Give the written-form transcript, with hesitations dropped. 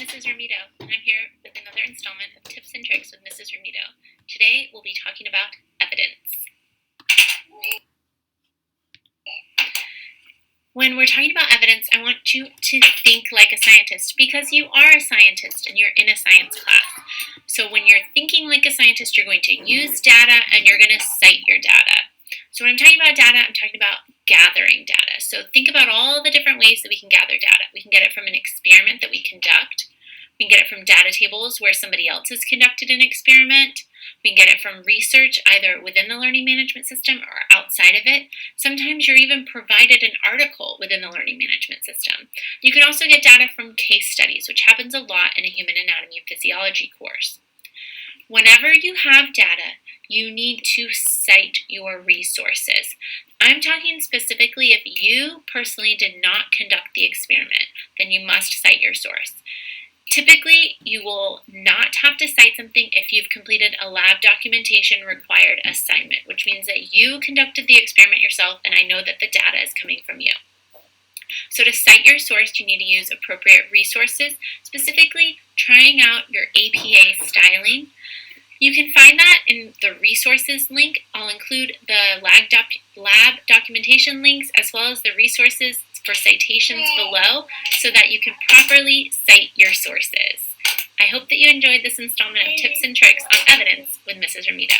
Mrs. Romito, and I'm here with another installment of Tips and Tricks with Mrs. Romito. Today, we'll be talking about evidence. When we're talking about evidence, I want you to think like a scientist, because you are a scientist and you're in a science class. So when you're thinking like a scientist, you're going to use data and you're going to cite your data. So when I'm talking about data, I'm talking about gathering data. So think about all the different ways that we can gather data. We can get it from an experiment that we conduct. We can get it from data tables where somebody else has conducted an experiment. We can get it from research, either within the learning management system or outside of it. Sometimes you're even provided an article within the learning management system. You can also get data from case studies, which happens a lot in a human anatomy and physiology course. Whenever you have data, you need to cite your resources. I'm talking specifically if you personally did not conduct the experiment, then you must cite your source. Typically, you will not have to cite something if you've completed a lab documentation required assignment, which means that you conducted the experiment yourself and I know that the data is coming from you. So to cite your source, you need to use appropriate resources, specifically trying out your APA styling. You can find that in the resources link. I'll include the lab documentation links as well as the resources for citations below so that you can properly cite your sources. I hope that you enjoyed this installment of Tips and Tricks on Evidence with Mrs. Romito.